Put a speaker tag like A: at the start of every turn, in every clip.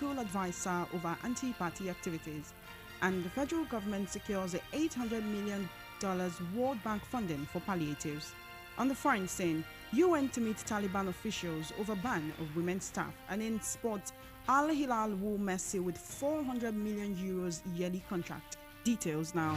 A: legal advisor over anti-party activities. And the federal government secures $800 million World Bank funding for palliatives. On the foreign scene, UN to meet Taliban officials over ban of women's staff. And in sports, Al Hilal will Messi with €400 million yearly contract. Details now.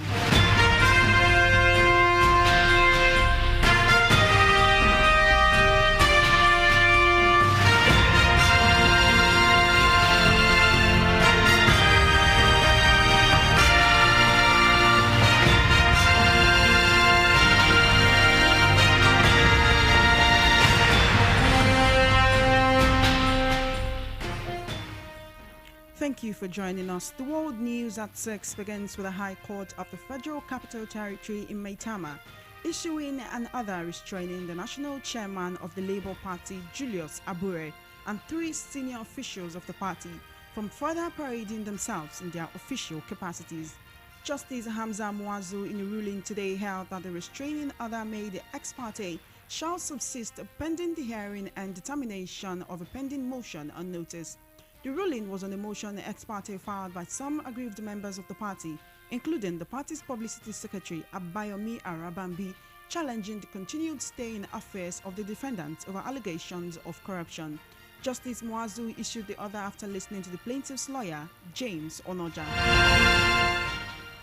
A: Thank you for joining us. The World News at 6 begins with the High Court of the Federal Capital Territory in Maitama issuing an order restraining the national chairman of the Labour Party, Julius Abure, and 3 senior officials of the party from further parading themselves in their official capacities. Justice Hamza Muazu, in a ruling today, held that the restraining order made ex parte shall subsist pending the hearing and determination of a pending motion on notice. The ruling was on a motion ex parte filed by some aggrieved members of the party, including the party's publicity secretary Abayomi Arabambi, challenging the continued stay in affairs of the defendants over allegations of corruption. Justice Muazu issued the order after listening to the plaintiff's lawyer, James Onoja.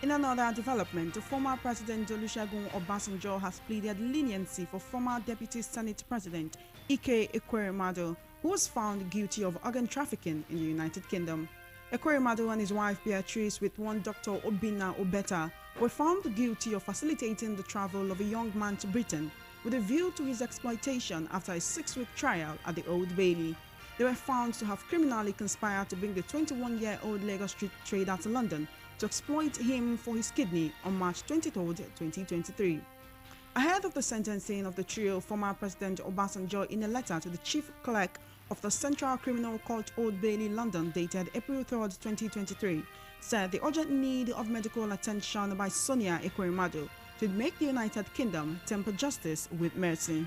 A: In another development, the former President Olusegun Obasanjo has pleaded leniency for former Deputy Senate President Ike Ekweremadu, who was found guilty of organ trafficking in the United Kingdom. Ekweremadu and his wife Beatrice, with one Dr. Obinna Obeta, were found guilty of facilitating the travel of a young man to Britain with a view to his exploitation after a 6-week trial at the Old Bailey. They were found to have criminally conspired to bring the 21-year-old Lagos street trader to London to exploit him for his kidney on March 23, 2023. Ahead of the sentencing of the trio, former President Obasanjo, in a letter to the Chief Clerk of the Central Criminal Court, Old Bailey, London, dated April 3, 2023, said the urgent need of medical attention by Sonia Ekweremadu to make the United Kingdom temper justice with mercy.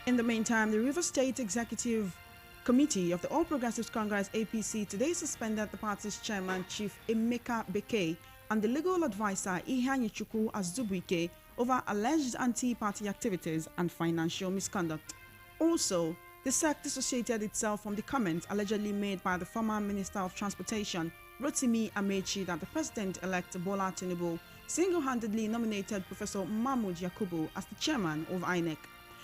A: In the meantime, the Rivers State Executive Committee of the All Progressives Congress APC today suspended the party's chairman, Chief Emeka Bekee, and the legal advisor Ihanyuchukwu Azubuike over alleged anti-party activities and financial misconduct. Also, the SEC dissociated itself from the comments allegedly made by the former Minister of Transportation, Rotimi Amechi, that the President-elect Bola Tinubu single-handedly nominated Professor Mahmoud Yakubu as the chairman of INEC.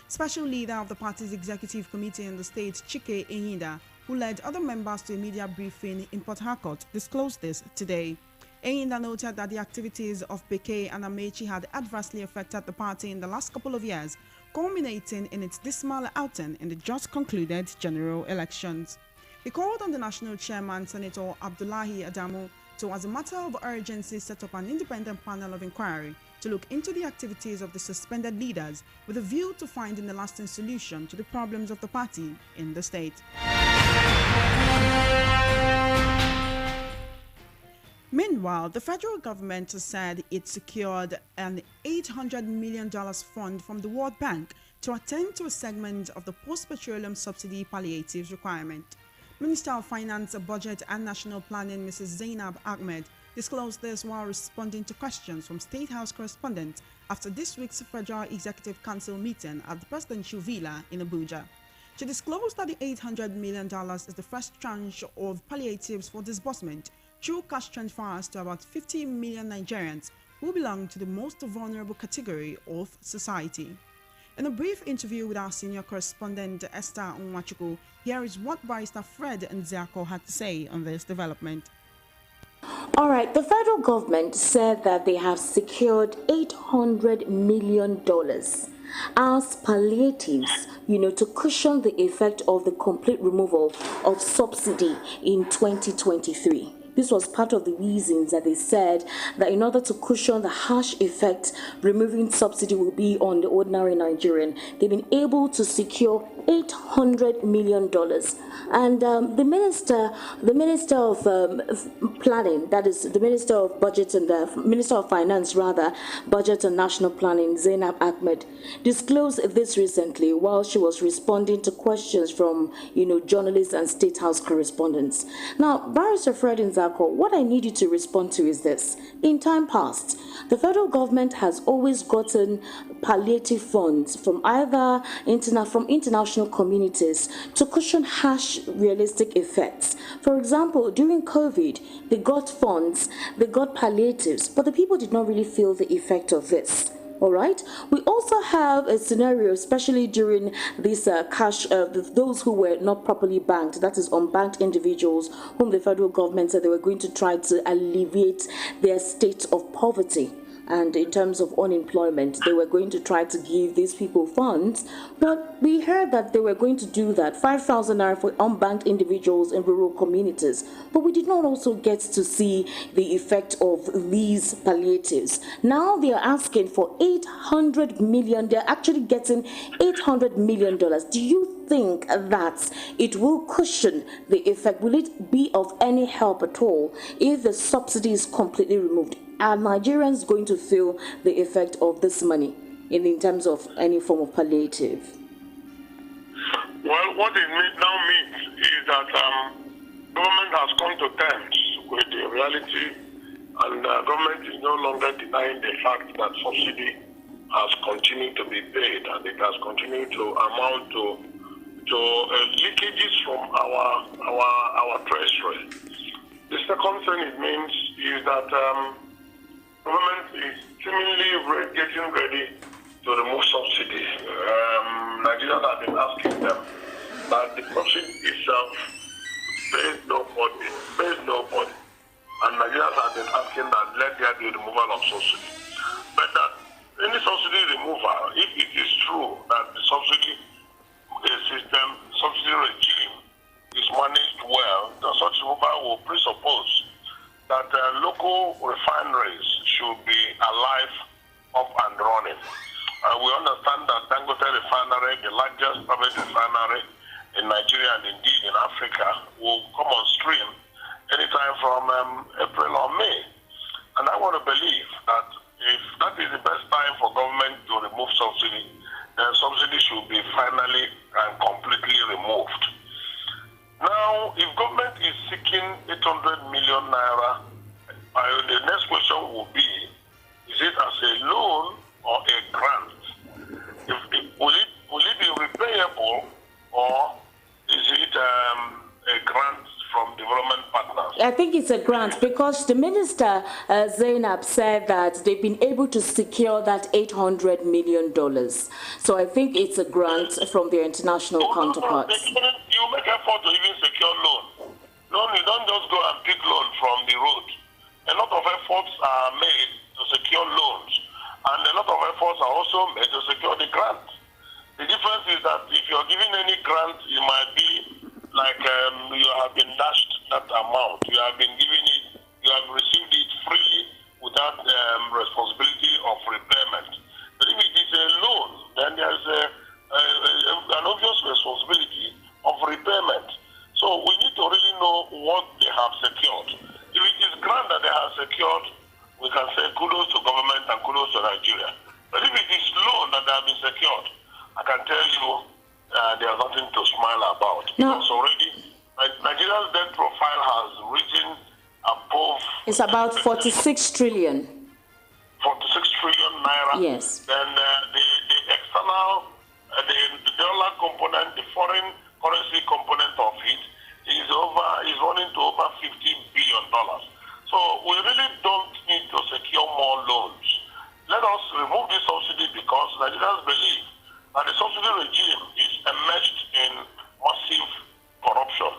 A: Special leader of the party's executive committee in the state, Chike Enyinda, who led other members to a media briefing in Port Harcourt, disclosed this today. Enyinda noted that the activities of Bekee and Amechi had adversely affected the party in the last couple of years, culminating in its dismal outing in the just concluded general elections. He called on the national chairman, Senator Abdullahi Adamu, to, as a matter of urgency, set up an independent panel of inquiry to look into the activities of the suspended leaders with a view to finding a lasting solution to the problems of the party in the state. Meanwhile, the federal government has said it secured an $800 million fund from the World Bank to attend to a segment of the post-petroleum subsidy palliatives requirement. Minister of Finance, Budget and National Planning, Mrs. Zainab Ahmed, disclosed this while responding to questions from State House correspondents after this week's Federal Executive Council meeting at the Presidential Villa in Abuja. She disclosed that the $800 million is the first tranche of palliatives for disbursement through cash transfers to about 50 million Nigerians who belong to the most vulnerable category of society. In a brief interview with our senior correspondent Esther Nwachukwu, here is what Barrister Fred Nziako had to say on this development.
B: All right, the federal government said that they have secured $800 million as palliatives, to cushion the effect of the complete removal of subsidy in 2023. This was part of the reasons that they said that in order to cushion the harsh effect removing subsidy will be on the ordinary Nigerian, they've been able to secure $800 million. And the minister of planning, that is the minister of budget and the minister of finance, rather, budget and national planning, Zainab Ahmed, disclosed this recently while she was responding to questions from, journalists and State House correspondents. Now, Barrister Fred Nzako, what I need you to respond to is this. In time past, the federal government has always gotten palliative funds from either from international communities to cushion harsh realistic effects. For example, during COVID, they got funds, they got palliatives, but the people did not really feel the effect of this. All right. We also have a scenario, especially during this cash, those who were not properly banked, that is unbanked individuals, whom the federal government said they were going to try to alleviate their state of poverty. And in terms of unemployment, they were going to try to give these people funds. But we heard that they were going to do that, 5,000 naira for unbanked individuals in rural communities. But we did not also get to see the effect of these palliatives. Now they are asking for $800 million. They're actually getting $800 million. Do you think that it will cushion the effect? Will it be of any help at all if the subsidy is completely removed? Are Nigerians going to feel the effect of this money in terms of any form of palliative?
C: Well, what it now means is that government has come to terms with the reality, and government is no longer denying the fact that subsidy has continued to be paid, and it has continued to amount to leakages from our treasury. The second thing it means is that government is seemingly getting ready to remove subsidy. Nigerians have been asking them that the subsidy itself pays nobody. And Nigerians have been asking that let there be removal of subsidy. But that any subsidy removal, if it is true that the subsidy regime is managed well, then such removal will presuppose that local refineries should be alive, up and running. We understand that Dangote refinery, the largest private refinery in Nigeria and indeed in Africa, will come on stream anytime from April or May. And I want to believe that if that is the best time for government to remove subsidy, then subsidy should be finally and completely removed. Now, if government is seeking 800 million naira, the next question will be, is it as a loan or a grant? Will it be repayable, or is it a grant from development partners?
B: I think it's a grant because the minister, Zainab, said that they've been able to secure that $800 million. So I think it's a grant from their international counterparts.
C: You make effort to even secure loan. No, you don't just go and pick loan from the road. A lot of efforts are made to secure loans, and a lot of efforts are also made to secure the grant. The difference is that if you're giving any grant, it might be like you have been dashed that amount. You have been given it, you have received it freely without responsibility of repayment. But if it is a loan, then there's an obvious responsibility of repayment. So we need to really know what they have secured. If it is grant that they have secured, we can say kudos to government and kudos to Nigeria. But if it is loan that they have been secured, I can tell you there's nothing to smile about.
B: No.
C: Because already Nigeria's debt profile has risen above...
B: It's about 46 trillion.
C: 46 trillion naira.
B: Yes.
C: Then the external, the dollar component, the foreign currency component of it is running to over $50 billion. So we really don't need to secure more loans. Let us remove this subsidy because Nigerians believe that the subsidy regime is enmeshed in massive corruption.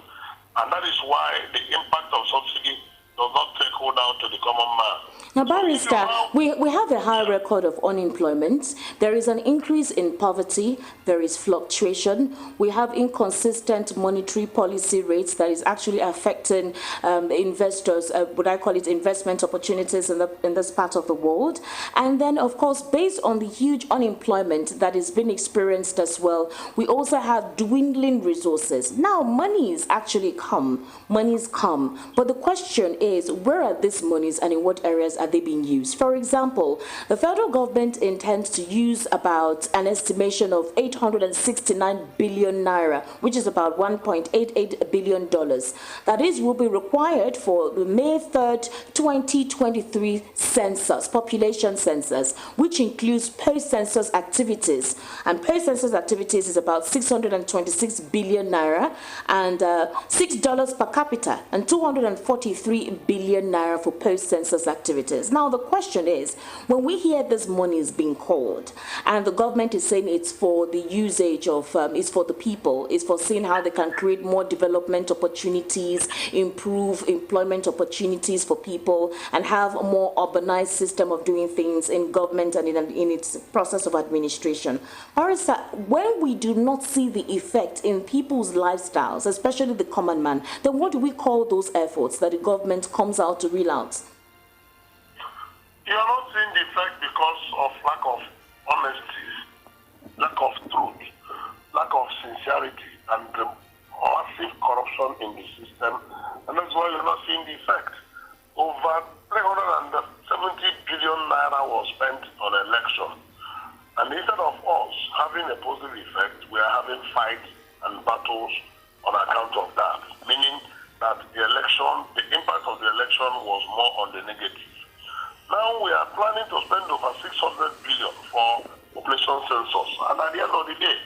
C: And that is why the impact of subsidy does not take hold out to the common man.
B: Now, Barrister, we have a high record of unemployment. There is an increase in poverty. There is fluctuation. We have inconsistent monetary policy rates that is actually affecting investors, would I call it investment opportunities in this part of the world. And then, of course, based on the huge unemployment that is being experienced as well, we also have dwindling resources. Now, monies actually come. Monies come. But the question is, where are these monies and in what areas are they being used? For example, the federal government intends to use about an estimation of 869 billion naira, which is about $1.88 billion. That is, will be required for the May 3rd, 2023 census, population census, which includes post-census activities. And post-census activities is about 626 billion naira and $6 per capita and 243 billion naira for post-census activities. Now, the question is, when we hear this money is being called and the government is saying it's for the usage of, it's for the people, it's for seeing how they can create more development opportunities, improve employment opportunities for people, and have a more urbanized system of doing things in government and in its process of administration. Barrister, when we do not see the effect in people's lifestyles, especially the common man, then what do we call those efforts that the government comes out to reel out?
C: You are not seeing the effect because of lack of honesty, lack of truth, lack of sincerity, and massive corruption in the system. And that's why you're not seeing the effect. Over 370 billion naira was spent on election. And instead of us having a positive effect, we are having fights and battles on account of that. Meaning that the election, the impact of the election was more on the negative. Now we are planning to spend over 600 billion for population census. And at the end of the day,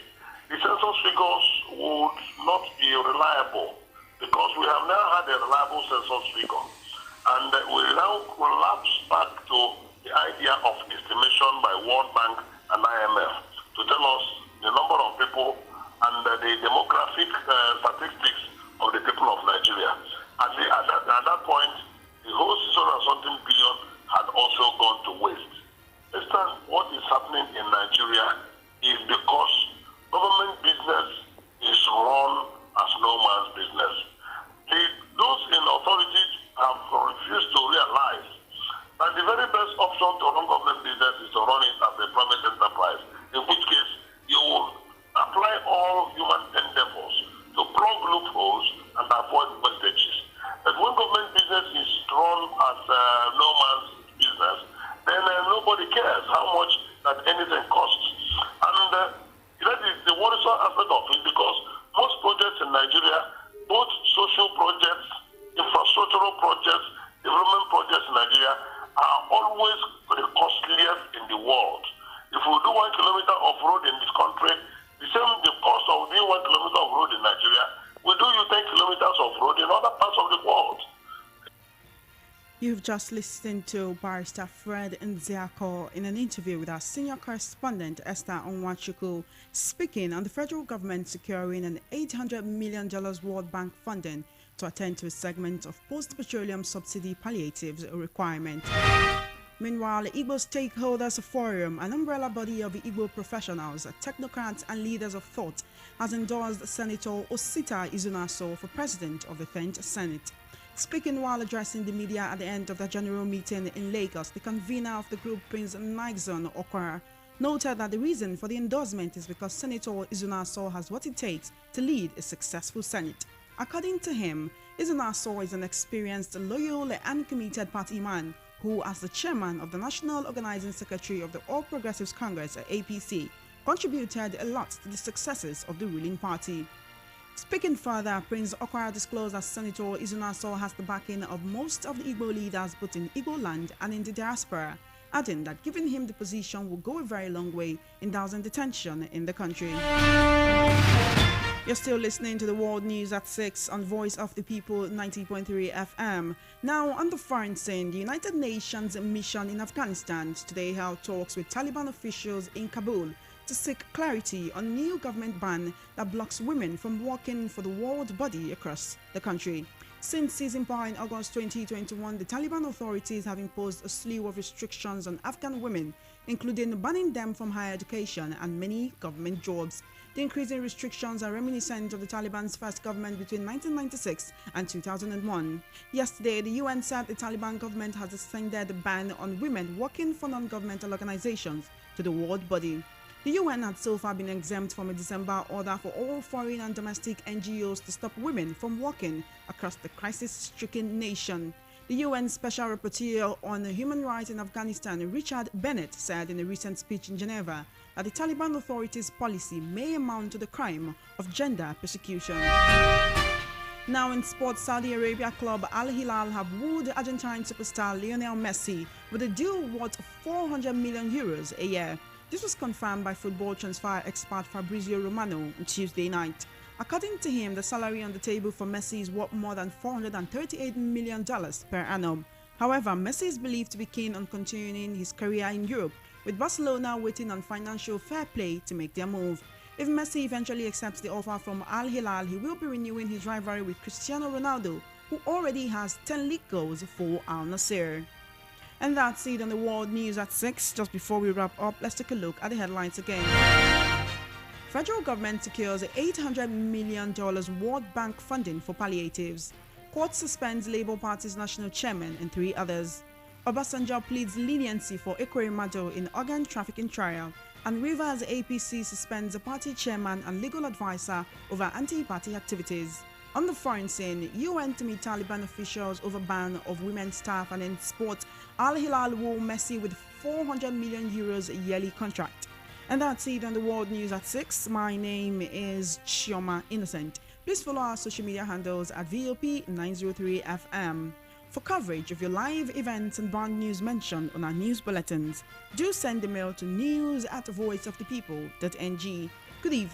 C: the census figures would not be reliable because we have now had a reliable census figure. And we now collapse back to the idea of estimation by World Bank and IMF to tell us the number of people and the demographic statistics of the people of Nigeria. At that point, the whole 600-something billion had also gone to waste. Instead, what is happening in Nigeria is because government business is run as no man's business. Those in authority have refused to realize that the very best option to run government business is to run it as a private enterprise, in which case you will apply all human endeavors to plug loopholes and avoid wastages. But when government business is run as no man's business, then nobody cares how much that anything costs. And that is the worrisome aspect of it, because most projects in Nigeria, both social projects, infrastructural projects, development projects in Nigeria, are always the costliest in the world. If we do 1 kilometer of road in this country, the cost of doing 1 kilometer of road in Nigeria, we do 10 kilometers of road in other parts of the world.
A: You've just listened to Barrister Fred Nziako in an interview with our senior correspondent Esther Onwachukwu, speaking on the federal government securing an $800 million World Bank funding to attend to a segment of post-petroleum subsidy palliatives requirement. Meanwhile, the Igbo Stakeholders Forum, an umbrella body of Igbo professionals, technocrats and leaders of thought, has endorsed Senator Osita Izunaso for president of the 10th Senate. Speaking while addressing the media at the end of the general meeting in Lagos, the convener of the group, Prince Nixon Okara, noted that the reason for the endorsement is because Senator Izunaso has what it takes to lead a successful Senate. According to him, Izunaso is an experienced, loyal and committed party man who, as the chairman of the National Organizing Secretary of the All Progressives Congress, APC, contributed a lot to the successes of the ruling party. Speaking further, Prince Okara disclosed that Senator Izunaso has the backing of most of the Igbo leaders both in Igbo land and in the diaspora, adding that giving him the position will go a very long way in dousing the tension in the country. You're still listening to the World News at 6 on Voice of the People 90.3 FM. Now, on the foreign scene, the United Nations mission in Afghanistan today held talks with Taliban officials in Kabul to seek clarity on a new government ban that blocks women from working for the world body across the country. Since seizing power in August 2021, the Taliban authorities have imposed a slew of restrictions on Afghan women, including banning them from higher education and many government jobs. The increasing restrictions are reminiscent of the Taliban's first government between 1996 and 2001. Yesterday, the UN said the Taliban government has extended the ban on women working for non-governmental organizations to the world body. The UN had so far been exempt from a December order for all foreign and domestic NGOs to stop women from working across the crisis-stricken nation. The UN Special Rapporteur on Human Rights in Afghanistan, Richard Bennett, said in a recent speech in Geneva that the Taliban authorities' policy may amount to the crime of gender persecution. Now in sports, Saudi Arabia club Al Hilal have wooed Argentine superstar Lionel Messi with a deal worth €400 million a year. This was confirmed by football transfer expert Fabrizio Romano on Tuesday night. According to him, the salary on the table for Messi is worth more than $438 million per annum. However, Messi is believed to be keen on continuing his career in Europe, with Barcelona waiting on financial fair play to make their move. If Messi eventually accepts the offer from Al Hilal, he will be renewing his rivalry with Cristiano Ronaldo, who already has 10 league goals for Al Nassr. And that's it on the World News at 6. Just before we wrap up, let's take a look at the headlines again. Federal government secures $800 million World Bank funding for palliatives. Court suspends Labour Party's national chairman and 3 others. Obasanjo pleads leniency for Ekweremadu in organ trafficking trial. And Rivers APC suspends the party chairman and legal advisor over anti-party activities. On the foreign scene, UN to meet Taliban officials over ban of women's staff, and in sport, Al Hilal woo Messi with €400 million yearly contract. And that's it on the World News at 6. My name is Chioma Innocent. Please follow our social media handles at VOP903FM. For coverage of your live events and brand news mentioned on our news bulletins, do send a mail to news@voiceofthepeople.ng. Good evening.